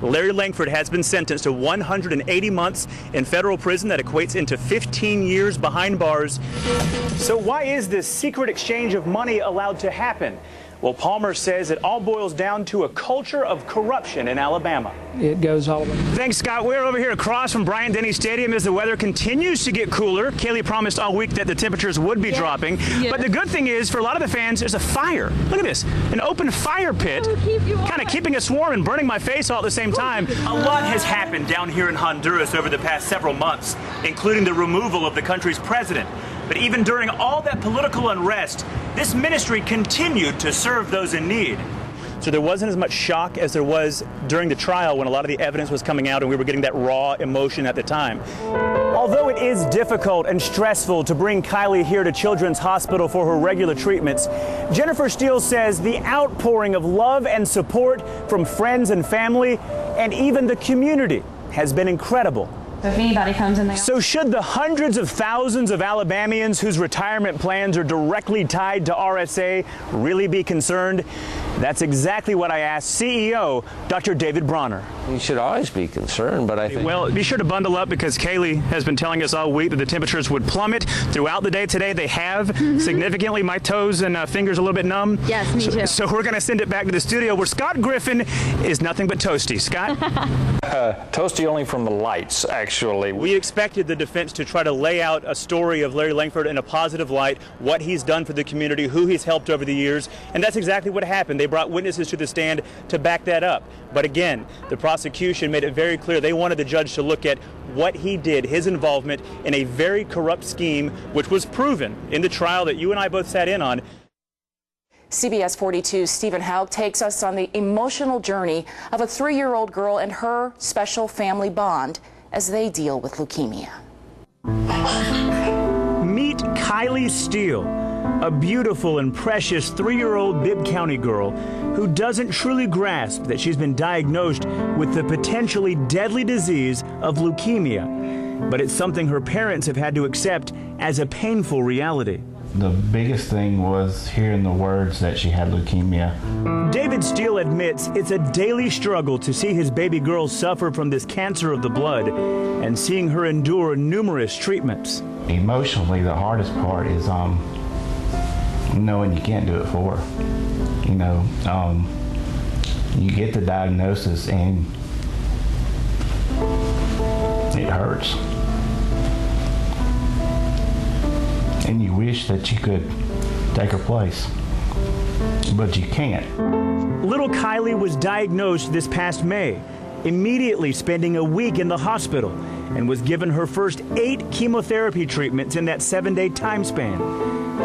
Larry Langford has been sentenced to 180 months in federal prison. That equates into 15 years behind bars. So why is this secret exchange of money allowed to happen? Well, Palmer says it all boils down to a culture of corruption in Alabama. It goes all the way. Thanks, Scott. We're over here across from Bryant-Denny Stadium as the weather continues to get cooler. Kaylee promised all week that the temperatures would be dropping. Yeah. But the good thing is, for a lot of the fans, there's a fire. Look at this, an open fire pit, kind of keeping us warm and burning my face all at the same time. A lot has happened down here in Honduras over the past several months, including the removal of the country's president. But even during all that political unrest, this ministry continued to serve those in need. So there wasn't as much shock as there was during the trial when a lot of the evidence was coming out and we were getting that raw emotion at the time. Although it is difficult and stressful to bring Kylie here to Children's Hospital for her regular treatments, Jennifer Steele says the outpouring of love and support from friends and family and even the community has been incredible. If anybody comes in there. So should the hundreds of thousands of Alabamians whose retirement plans are directly tied to RSA really be concerned? That's exactly what I asked CEO Dr. David Bronner. You should always be concerned, but I think... Well, be sure to bundle up because Kaylee has been telling us all week that the temperatures would plummet throughout the day today. They have significantly. My toes and fingers a little bit numb. Yes, me too. So we're going to send it back to the studio where Scott Griffin is nothing but toasty. Scott? Toasty only from the lights, actually. We expected the defense to try to lay out a story of Larry Langford in a positive light, what he's done for the community, who he's helped over the years, and that's exactly what happened. They brought witnesses to the stand to back that up. But again, the prosecution made it very clear they wanted the judge to look at what he did, his involvement in a very corrupt scheme, which was proven in the trial that you and I both sat in on. CBS 42's Stephen Hauck takes us on the emotional journey of a 3-year-old girl and her special family bond as they deal with leukemia. Meet Kylie Steele, a beautiful and precious 3-year-old Bibb County girl who doesn't truly grasp that she's been diagnosed with the potentially deadly disease of leukemia. But it's something her parents have had to accept as a painful reality. The biggest thing was hearing the words that she had leukemia. David Steele admits it's a daily struggle to see his baby girl suffer from this cancer of the blood and seeing her endure numerous treatments. Emotionally, the hardest part is knowing you can't do it for her. You know, you get the diagnosis and it hurts. And you wish that you could take her place, but you can't. Little Kylie was diagnosed this past May, immediately spending a week in the hospital, and was given her first 8 chemotherapy treatments in that 7-day time span.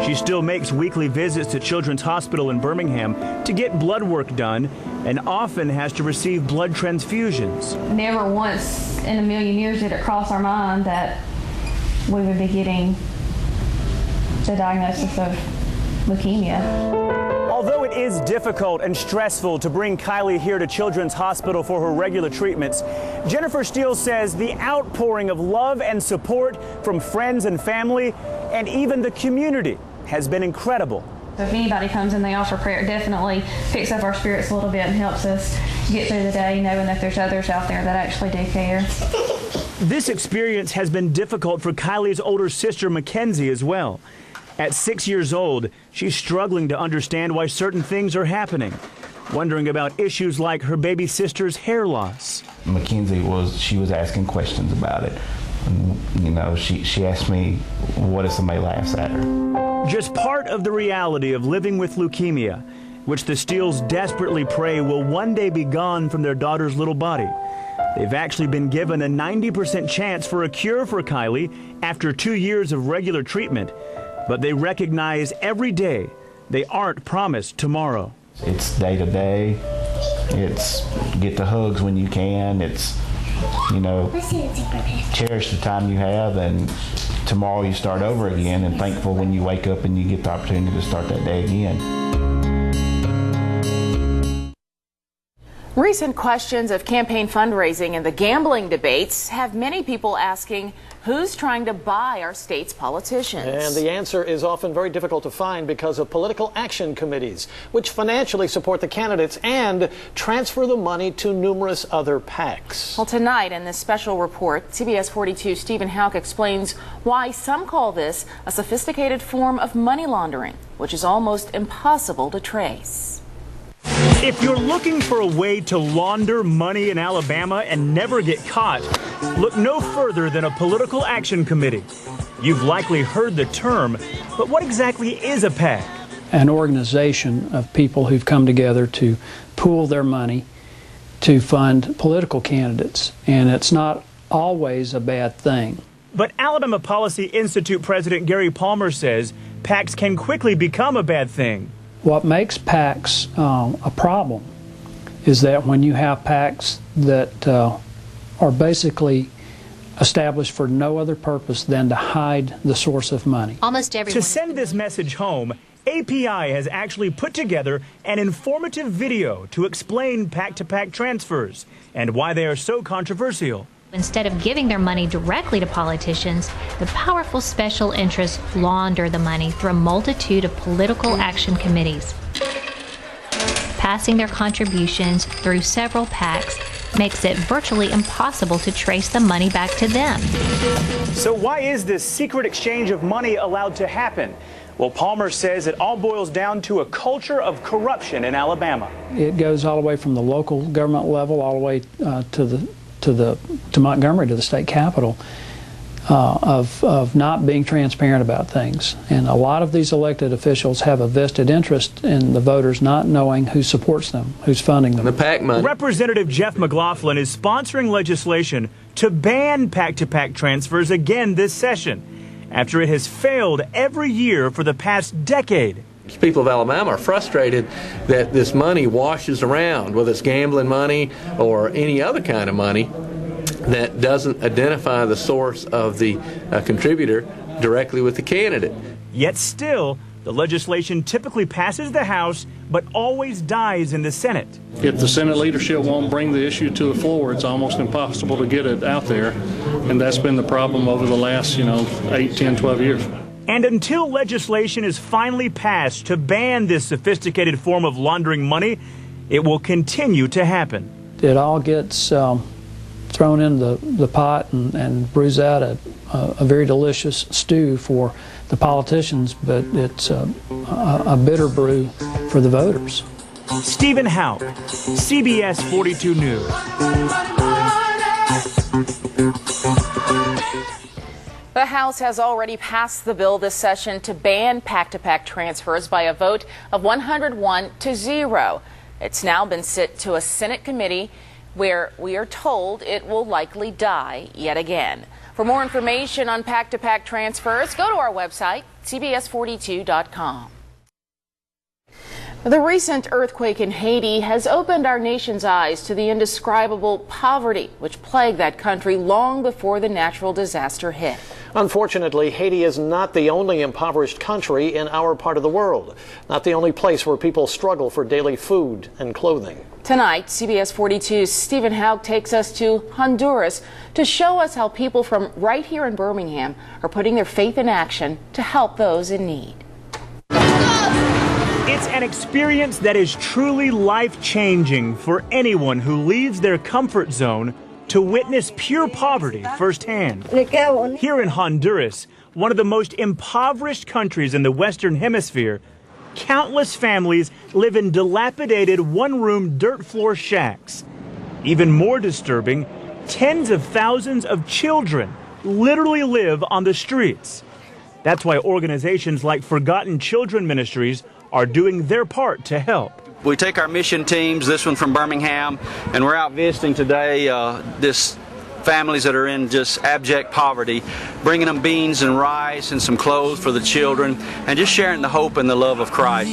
She still makes weekly visits to Children's Hospital in Birmingham to get blood work done and often has to receive blood transfusions. Never once in a million years did it cross our mind that we would be getting the diagnosis of leukemia. Although it is difficult and stressful to bring Kylie here to Children's Hospital for her regular treatments, Jennifer Steele says the outpouring of love and support from friends and family and even the community has been incredible. So if anybody comes and they offer prayer, it definitely picks up our spirits a little bit and helps us get through the day knowing that there's others out there that actually do care. This experience has been difficult for Kylie's older sister, Mackenzie, as well. At 6 years old, she's struggling to understand why certain things are happening, wondering about issues like her baby sister's hair loss. Mackenzie was asking questions about it. You know, she asked me, what if somebody laughs at her? Just part of the reality of living with leukemia, which the Steeles desperately pray will one day be gone from their daughter's little body. They've actually been given a 90% chance for a cure for Kylie after 2 years of regular treatment. But they recognize every day they aren't promised tomorrow. It's day to day. It's get the hugs when you can. It's, you know, cherish the time you have, and tomorrow you start over again, and thankful when you wake up and you get the opportunity to start that day again. Recent questions of campaign fundraising and the gambling debates have many people asking who's trying to buy our state's politicians. And the answer is often very difficult to find because of political action committees, which financially support the candidates and transfer the money to numerous other PACs. Well, tonight in this special report, CBS 42's Stephen Hauck explains why some call this a sophisticated form of money laundering, which is almost impossible to trace. If you're looking for a way to launder money in Alabama and never get caught, look no further than a political action committee. You've likely heard the term, but what exactly is a PAC? An organization of people who've come together to pool their money to fund political candidates, and it's not always a bad thing. But Alabama Policy Institute President Gary Palmer says PACs can quickly become a bad thing. What makes PACs a problem is that when you have PACs that are basically established for no other purpose than to hide the source of money. Almost everyone. To send this message home, API has actually put together an informative video to explain PAC-to-PAC transfers and why they are so controversial. Instead of giving their money directly to politicians, the powerful special interests launder the money through a multitude of political action committees. Passing their contributions through several PACs makes it virtually impossible to trace the money back to them. So why is this secret exchange of money allowed to happen? Well, Palmer says it all boils down to a culture of corruption in Alabama. It goes all the way from the local government level all the way to Montgomery, to the state capitol, of not being transparent about things. And a lot of these elected officials have a vested interest in the voters not knowing who supports them, who's funding them. The PAC money. Representative Jeff McLaughlin is sponsoring legislation to ban PAC-to-PAC transfers again this session, after it has failed every year for the past decade. People of Alabama are frustrated that this money washes around, whether it's gambling money or any other kind of money that doesn't identify the source of the contributor directly with the candidate. Yet still, the legislation typically passes the House, but always dies in the Senate. If the Senate leadership won't bring the issue to the floor, it's almost impossible to get it out there. And that's been the problem over the last, 8, 10, 12 years. And until legislation is finally passed to ban this sophisticated form of laundering money, it will continue to happen. It all gets thrown in the pot and brews out a very delicious stew for the politicians, but it's a bitter brew for the voters. Stephen Hauck, CBS 42 News. The House has already passed the bill this session to ban PAC-to-PAC transfers by a vote of 101-0. It's now been sent to a Senate committee where we are told it will likely die yet again. For more information on PAC-to-PAC transfers, go to our website, cbs42.com. The recent earthquake in Haiti has opened our nation's eyes to the indescribable poverty which plagued that country long before the natural disaster hit. Unfortunately, Haiti is not the only impoverished country in our part of the world, not the only place where people struggle for daily food and clothing. Tonight, CBS 42's Stephen Hauck takes us to Honduras to show us how people from right here in Birmingham are putting their faith in action to help those in need. It's an experience that is truly life-changing for anyone who leaves their comfort zone to witness pure poverty firsthand. Here in Honduras, one of the most impoverished countries in the Western Hemisphere, countless families live in dilapidated one-room dirt floor shacks. Even more disturbing, tens of thousands of children literally live on the streets. That's why organizations like Forgotten Children Ministries are doing their part to help. We take our mission teams, this one from Birmingham, and we're out visiting today this families that are in just abject poverty, bringing them beans and rice and some clothes for the children, and just sharing the hope and the love of Christ.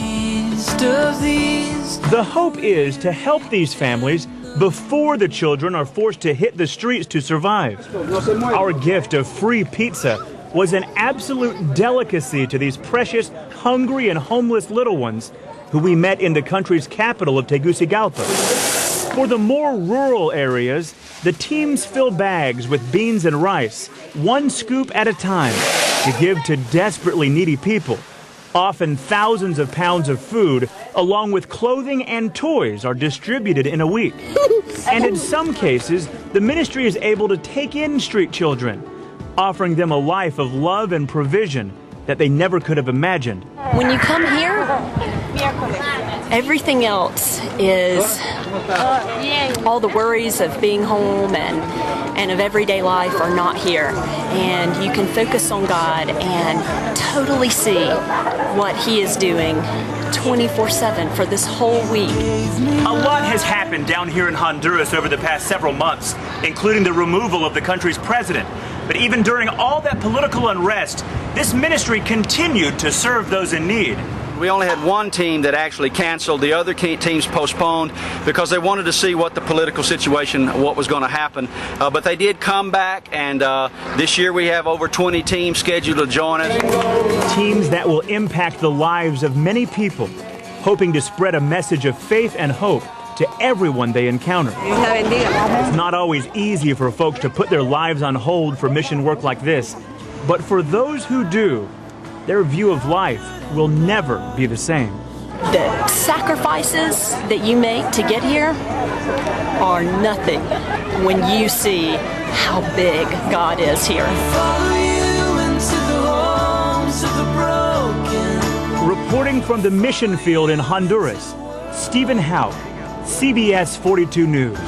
The hope is to help these families before the children are forced to hit the streets to survive. Our gift of free pizza was an absolute delicacy to these precious, hungry and homeless little ones who we met in the country's capital of Tegucigalpa. For the more rural areas, the teams fill bags with beans and rice, one scoop at a time, to give to desperately needy people. Often thousands of pounds of food, along with clothing and toys, are distributed in a week. And in some cases, the ministry is able to take in street children, offering them a life of love and provision that they never could have imagined. When you come here, everything else is all the worries of being home and of everyday life are not here. And you can focus on God and totally see what He is doing 24/7 for this whole week. A lot has happened down here in Honduras over the past several months, including the removal of the country's president. But even during all that political unrest, this ministry continued to serve those in need. We only had one team that actually canceled. The other teams postponed because they wanted to see what the political situation, what was going to happen. But they did come back, and this year we have over 20 teams scheduled to join us. Teams that will impact the lives of many people, hoping to spread a message of faith and hope to everyone they encounter. It's not always easy for folks to put their lives on hold for mission work like this, but for those who do, their view of life will never be the same. The sacrifices that you make to get here are nothing when you see how big God is here. Reporting from the mission field in Honduras, Hauck, CBS 42 News.